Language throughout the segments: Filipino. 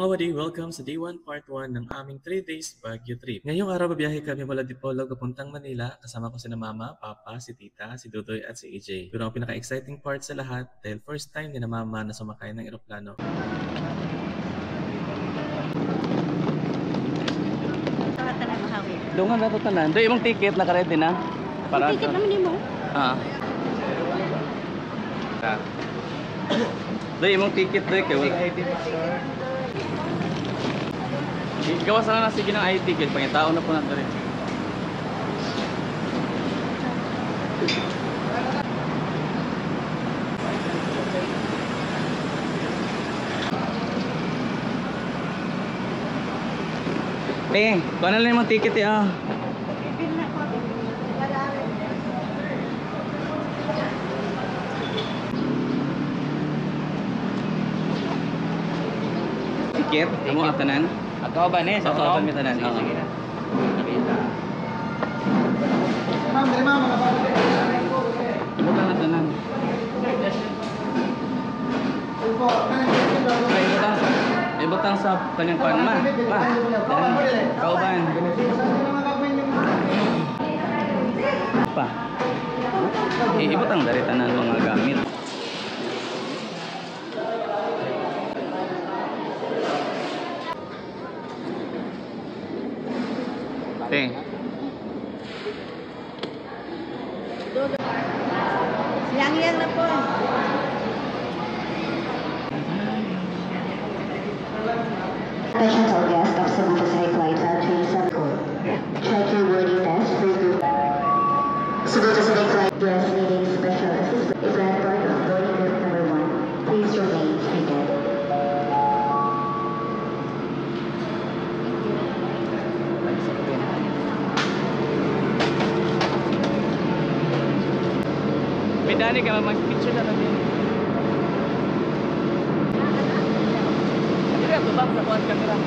Kawadi, welcome sa Day 1 Part 1 ng aming 3 days Baguio trip. Ngayong araw babiyahe kami mula Dipolog papuntang Manila kasama ko sina Mama, Papa, si Tita, si Dudoy at si AJ. Pero ang pinaka-exciting part sa lahat dahil first time ni na Mama na sumakay ng eroplano. Doon nga nato tanan. Doon imong ticket naka-ready na. Para ticket naman mo. Doon imong ticket doon kay wala. Gawas na sige ng ID ticket pangitao na po nato rin. Kuha na lang yung ticket Ticket? Kamu ang tanan? Ako ba ne? Sa ako ang tanan. Sige na. Ibutang na tanan. Ibutang sa kanyang pan ma. Kauban. Pa. Ibutang dari tanan mga gamit. Yang na po. Attention all guests of Cebu Pacific Flight 374. Check your boarding pass for group. Cebu Pacific Flight dress needing special assistance. If you are part of boarding group number 1, please remain seated. Dani ka mag-picture na natin. Hindi ka tubak sa kuwan camera. 1,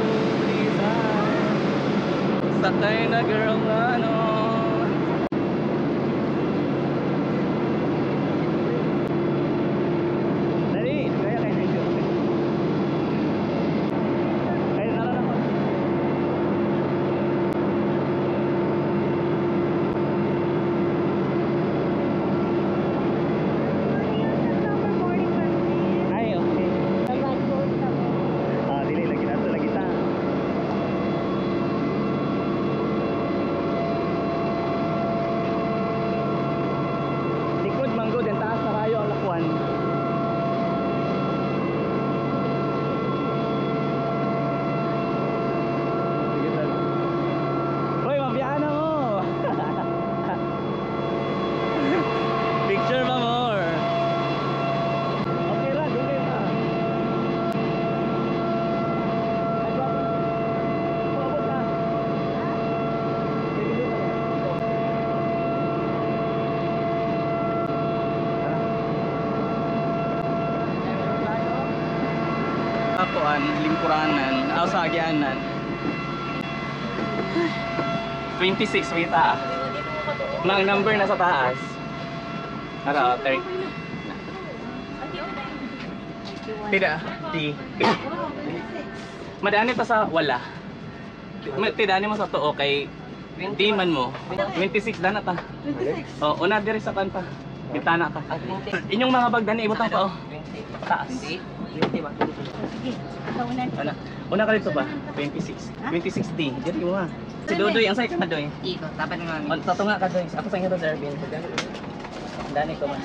2, 3, 4. Sakay na girl na ano. Dali, kaya kayo na yun. Kaya nalalaman. Lingkuranan, sa Agianan 26 may taas. Ang number na sa taas. Ano, 30. Tidak, di. Madani pa sa wala. Tidani mo sa to kay di man mo. 26 dana ta. 26. Oh, una diri sa kan pa. Bitana ka. Inyong mga bag dani ibutang pa taas. 20 ba? Sige. Una ka dito ba? 26. 26D. Dito mo ha. Si Dodoy, ang say ka na Doy? Iko, tapat ng mami. Tato nga ka Doy. Ako sa inyo to Ervin. Dani ko man.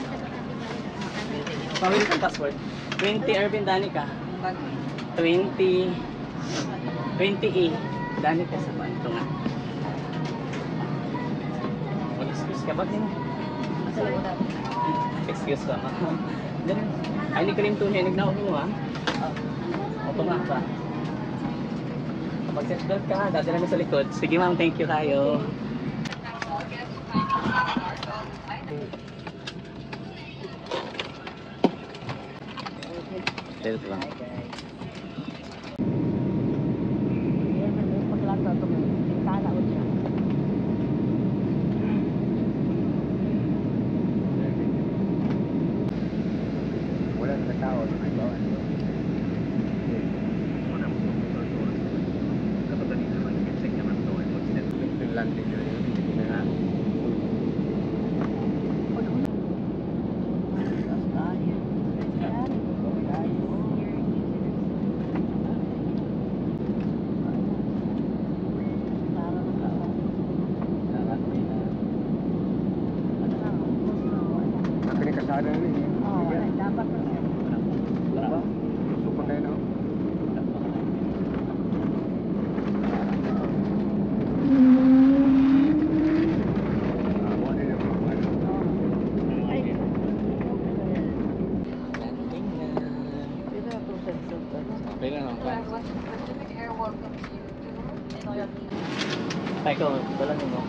Pamili kang password. 20 Ervin, Dani ka. 20 20E. Dani ka sa pan. Ito nga. Excuse ka ba din? Excuse ka ma. Ay, ni kalim tunay. Nagnaon mo ha. Ito nga ba? Kapag seatbelt ka, dati namin sa likod. Sige ma'am, thank you kayo. Dito lang. Wala na tao. Sana rin eh. Dapat na. Diba? Gusto pa kayo na. Okay na lang. Tay ko, wala mo.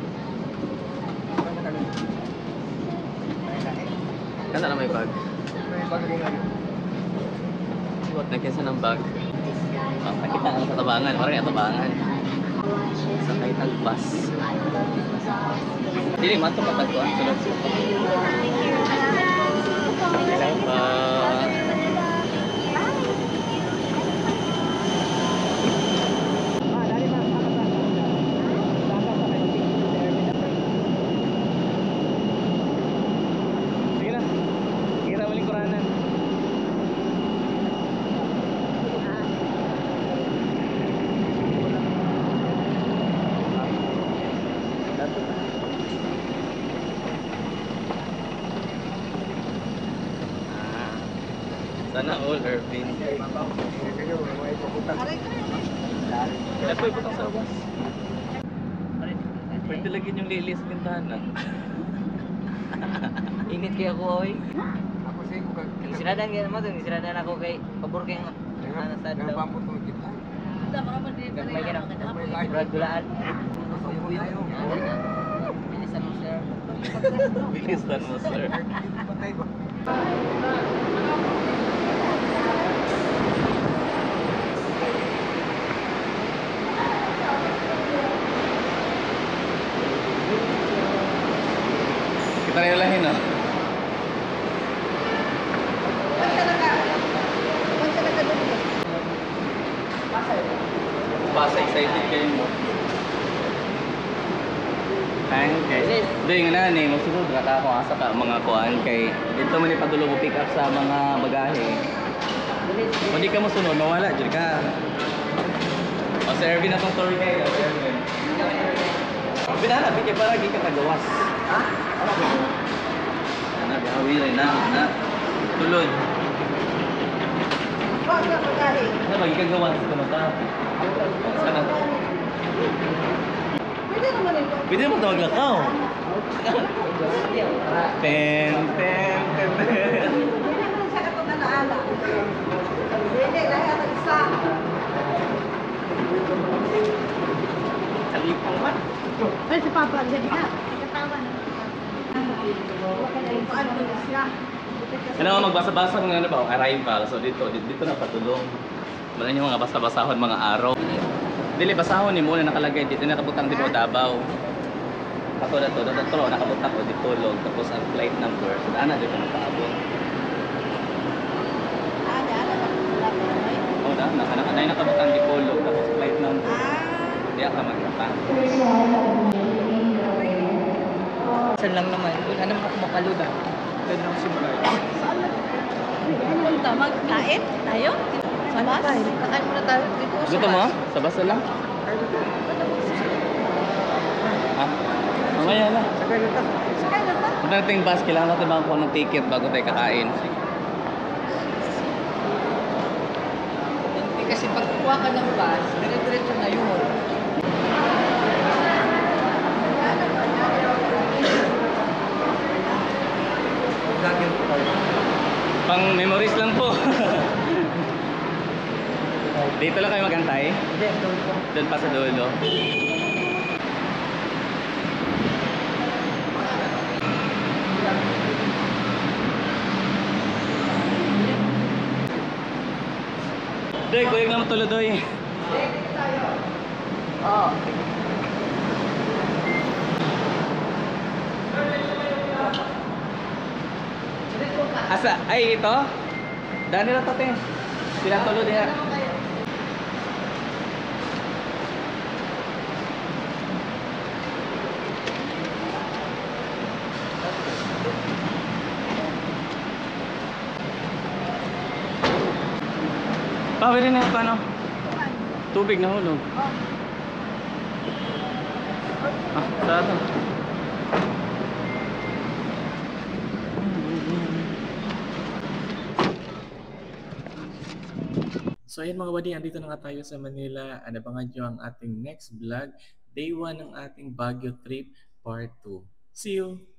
Kanda na may bag. May bagay nga yun. What na kesa ng bag? Nakita ang sa tabangan, parang yung tabangan. Sa kahit ang bus. Hindi, mato patagpuan. Sunod siya. Sige na. Kira uling kuranan. Sana all, Irvin. Kaya po iputang sa labas. Pwede lagyan yung lili sa bintana. Init kaya ko oy. Ako sa'yo ko Siradan kaya naman doon. Siradan ako kay pabor kay ano sa daw. pampot mo kita. May ganap. Brad gulaan. Bilisan mo sir. Bilisan mo, sir. Patay ba? Kita rin lahin, no? Basa excited kayo mo. Okay. Doy nga na ni, magsunod rata ako asa ka mga kuan kay dito man ipadulog mo pick up sa mga bagahe. Kung di ka mo sunod, mawala jud ka. O sa Ervin atong tour kayo, sa Ervin. Binana bigyan para gi ka tagawas. Ha? Ano ba? Ana gawi rin na. Tulod. Ano ba gigagawa sa kuno ta? Sana. Pwede naman tawag lakaw. Ten. Alipang man. Ay si Papa, jadi na. Katawa na. Ano nga magbasa-basa ng ano ba? Arrival. So dito na patulong. Wala niyo mga basa-basahon mga araw. Dili basahon ni mo na nakalagay dito nakabutang di mo Davao. Ako na to, nakabutang ko dito log tapos ang flight number. So ana dito nakaabot. Oh, nakabutang di log tapos flight number. Di ka magkatang. Saan lang naman. Ano mo makaluda? Pwede lang simula. Ano punta? Magkain? Tayo? Sa bus? Kakain muna tayo dito sa Gusto mo? Sa basa lang? Ha? Mamaya na. Sakay na ta. Kung natin yung bus, kailangan natin makakuha ng ticket bago tayo kakain. Hindi kasi pag kuha ka ng bus, dire-diretso na yun. Pang memories lang po. Dito lang kayo magantay? Hindi, Doon pa sa dulo. Doy, kuyog naman tulo, Doy. Oo. Asa? Ay, ito? Dani lang tate. Sila tulo diha. Pawiri na ito, ano? Tubig na hulog. Ah, sa ito. So ayun mga buddy, andito na nga tayo sa Manila. Abangan nyo ang ating next vlog, day 1 ng ating Baguio trip, part 2. See you!